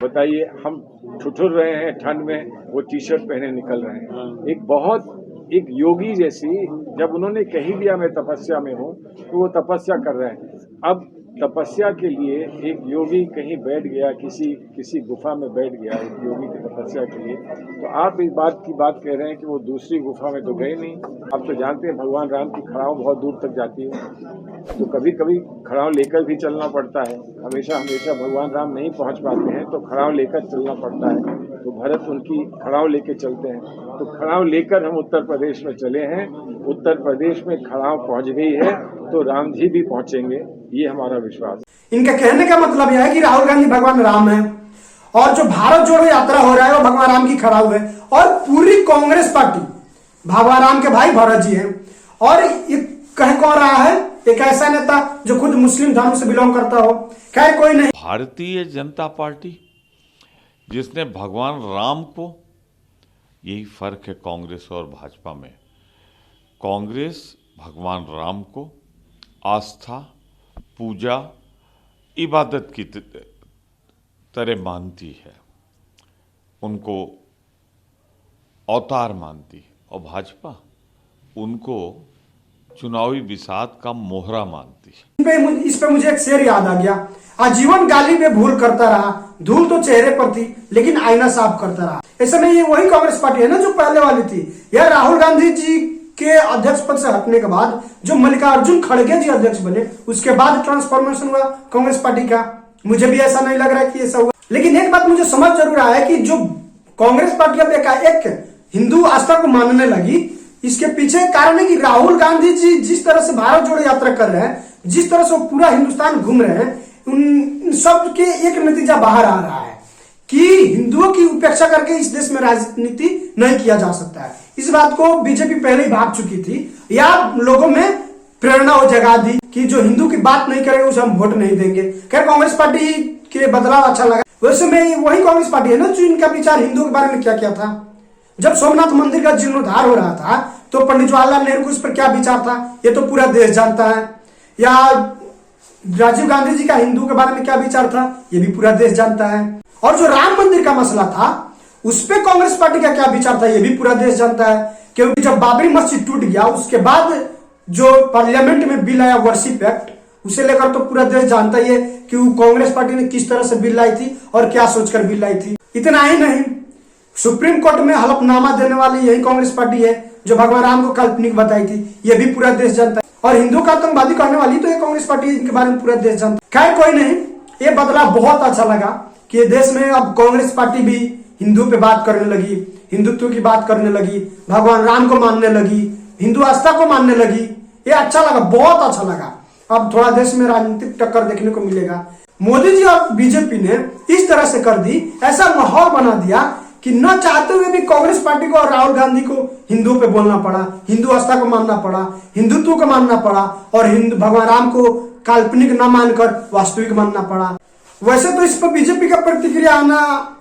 बताइए, हम ठुठुर रहे हैं ठंड में, वो टी शर्ट पहने निकल रहे हैं। एक योगी जैसी, जब उन्होंने कही दिया मैं तपस्या में हूँ, तो वो तपस्या कर रहे हैं। अब तपस्या के लिए एक योगी कहीं बैठ गया, किसी गुफा में बैठ गया एक योगी की तपस्या के लिए, तो आप इस बात की बात कह रहे हैं कि वो दूसरी गुफा में तो गए नहीं। आप तो जानते हैं भगवान राम की खड़ाव बहुत दूर तक जाती है, तो कभी कभी खड़ाव लेकर भी चलना पड़ता है। हमेशा भगवान राम नहीं पहुंच पाते हैं, तो खड़ाव लेकर चलना पड़ता है। तो भरत उनकी खड़ाव लेकर चलते हैं, तो खड़ाव लेकर हम उत्तर प्रदेश में चले हैं। उत्तर प्रदेश में खड़ाव पहुंच गई है, तो राम जी भी पहुंचेंगे, ये हमारा विश्वास है। इनका कहने का मतलब यह है कि राहुल गांधी भगवान राम है, और जो भारत जोड़ो यात्रा हो रहा है वो भगवान राम की खड़ाऊ है, और पूरी कांग्रेस पार्टी भगवान राम के भाई भरत जी हैं। और ये कह कौन रहा है? एक ऐसा नेता जो खुद मुस्लिम धर्म से बिलोंग करता हो। खैर कोई नहीं। भारतीय जनता पार्टी जिसने भगवान राम को, यही फर्क है कांग्रेस और भाजपा में। कांग्रेस भगवान राम को आस्था, पूजा, इबादत की तरह मानती है, उनको अवतार मानती है, और भाजपा उनको चुनावी बिसात का मोहरा मानती है। इस पे मुझे एक शेर याद आ गया, आजीवन गाली में भूल करता रहा, धूल तो चेहरे पर थी लेकिन आईना साफ करता रहा। ऐसे में ये वही कांग्रेस पार्टी है ना जो पहले वाली थी। यह राहुल गांधी जी के अध्यक्ष पद से हटने के बाद जो मल्लिकार्जुन खड़गे जी अध्यक्ष बने, उसके बाद ट्रांसफॉर्मेशन हुआ कांग्रेस पार्टी का। मुझे भी ऐसा नहीं लग रहा है कि ऐसा हुआ, लेकिन एक बात मुझे समझ जरूर आया कि जो कांग्रेस पार्टी अब एक हिंदू आस्था को मानने लगी, इसके पीछे कारण है कि राहुल गांधी जी जिस तरह से भारत जोड़ो यात्रा कर रहे हैं, जिस तरह से वो पूरा हिंदुस्तान घूम रहे हैं, उन सब के एक नतीजा बाहर आ रहा है कि हिंदुओं की उपेक्षा करके इस देश में राजनीति नहीं किया जा सकता है। इस बात को बीजेपी पहले ही भाग चुकी थी, या लोगों में प्रेरणा हो जगा दी कि जो हिंदू की बात नहीं करेगा उसे हम वोट नहीं देंगे। खैर कांग्रेस पार्टी के बदलाव अच्छा लगा। वैसे में वही कांग्रेस पार्टी है ना जो इनका विचार हिंदुओं के बारे में क्या क्या था। जब सोमनाथ मंदिर का जीर्णोद्धार हो रहा था तो पंडित जवाहरलाल नेहरू को इस पर क्या विचार था, ये तो पूरा देश जानता है। या राजीव गांधी जी का हिंदू के बारे में क्या विचार था, ये भी पूरा देश जानता है। और जो राम मंदिर का मसला था उस पर कांग्रेस पार्टी का क्या विचार था, ये भी पूरा देश जानता है। क्योंकि जब बाबरी मस्जिद टूट गया उसके बाद जो पार्लियामेंट में बिल आया वर्शिप एक्ट, उसे लेकर तो पूरा देश जानता ही है कि कांग्रेस पार्टी ने किस तरह से बिल लाई थी और क्या सोचकर बिल लाई थी। इतना ही नहीं, सुप्रीम कोर्ट में हलफनामा देने वाली यही कांग्रेस पार्टी है जो भगवान राम को काल्पनिक बताई थी, यह भी पूरा देश जानता है। और हिंदू का आतंकवादी कहने वाली तो ये कांग्रेस पार्टी है, इनके बारे में पूरा देश जानता है। खैर कोई नहीं, ये बदलाव बहुत अच्छा लगा कि देश में अब कांग्रेस पार्टी भी हिंदू पे बात करने लगी, हिंदुत्व की बात करने लगी, भगवान राम को मानने लगी, हिंदू आस्था को मानने लगी। ये अच्छा लगा, बहुत अच्छा लगा। अब थोड़ा देश में राजनीतिक टक्कर देखने को मिलेगा। मोदी जी और बीजेपी ने इस तरह से कर दी, ऐसा माहौल बना दिया कि न चाहते हुए भी कांग्रेस पार्टी को और राहुल गांधी को हिंदुओं पे बोलना पड़ा, हिंदू आस्था को मानना पड़ा, हिंदुत्व को मानना पड़ा, और हिंदू भगवान राम को काल्पनिक न मानकर वास्तविक मानना पड़ा। वैसे तो इस पर बीजेपी का प्रतिक्रिया आना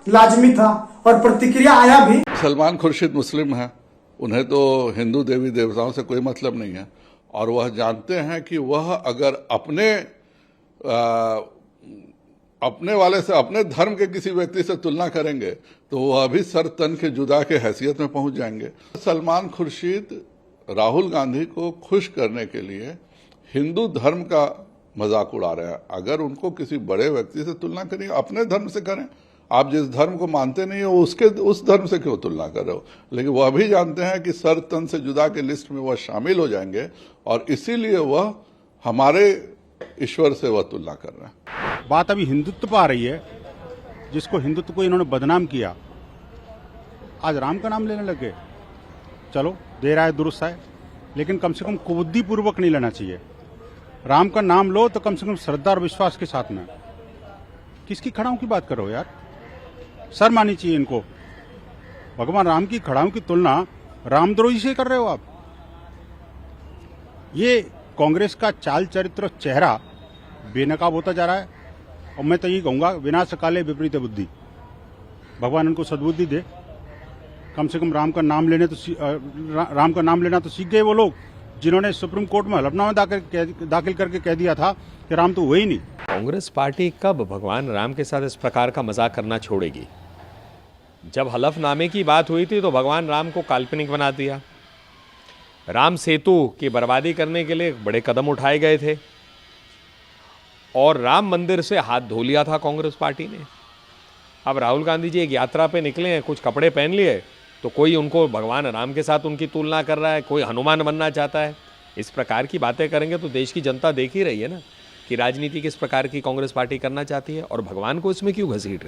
लाजमी था, और प्रतिक्रिया आया भी। सलमान खुर्शीद मुस्लिम है, उन्हें तो हिंदू देवी देवताओं से कोई मतलब नहीं है, और वह जानते हैं कि वह अगर अपने वाले से, अपने धर्म के किसी व्यक्ति से तुलना करेंगे तो वह अभी सर तन के जुदा के हैसियत में पहुंच जाएंगे। सलमान खुर्शीद राहुल गांधी को खुश करने के लिए हिंदू धर्म का मजाक उड़ा रहे हैं। अगर उनको किसी बड़े व्यक्ति से तुलना करें, अपने धर्म से करें। आप जिस धर्म को मानते नहीं हो उस धर्म से क्यों तुलना कर रहे हो? लेकिन वह भी जानते हैं कि सर तन से जुदा के लिस्ट में वह शामिल हो जाएंगे, और इसीलिए वह हमारे ईश्वर से वह तुलना कर रहे हैं। बात अभी हिंदुत्व पर आ रही है, जिसको हिंदुत्व को इन्होंने बदनाम किया, आज राम का नाम लेने लगे। चलो देर आए दुरुस्त आए, लेकिन कम से कम कुबुद्धि पूर्वक नहीं लेना चाहिए। राम का नाम लो तो कम से कम श्रद्धा और विश्वास के साथ में। किसकी खड़ाओं की बात करो यार, शर्म आनी चाहिए इनको। भगवान राम की खड़ाओं की तुलना रामद्रोही से कर रहे हो आप। ये कांग्रेस का चाल चरित्र चेहरा बेनकाब होता जा रहा है, और मैं तो ये कहूंगा विनाश काले विपरीत बुद्धि। भगवान उनको सद्बुद्धि दे। कम से कम राम का नाम लेना तो सीख गए वो लोग, जिन्होंने सुप्रीम कोर्ट में हलफनामा दाखिल करके कह दिया था कि राम तो हुए ही नहीं। कांग्रेस पार्टी कब भगवान राम के साथ इस प्रकार का मजाक करना छोड़ेगी? जब हलफनामे की बात हुई थी तो भगवान राम को काल्पनिक बना दिया। राम सेतु की बर्बादी करने के लिए बड़े कदम उठाए गए थे और राम मंदिर से हाथ धो लिया था कांग्रेस पार्टी ने। अब राहुल गांधी जी एक यात्रा पे निकले हैं, कुछ कपड़े पहन लिए, तो कोई उनको भगवान राम के साथ उनकी तुलना कर रहा है, कोई हनुमान बनना चाहता है। इस प्रकार की बातें करेंगे तो देश की जनता देख ही रही है ना कि राजनीति किस प्रकार की कांग्रेस पार्टी करना चाहती है, और भगवान को इसमें क्यों घसीट रही है।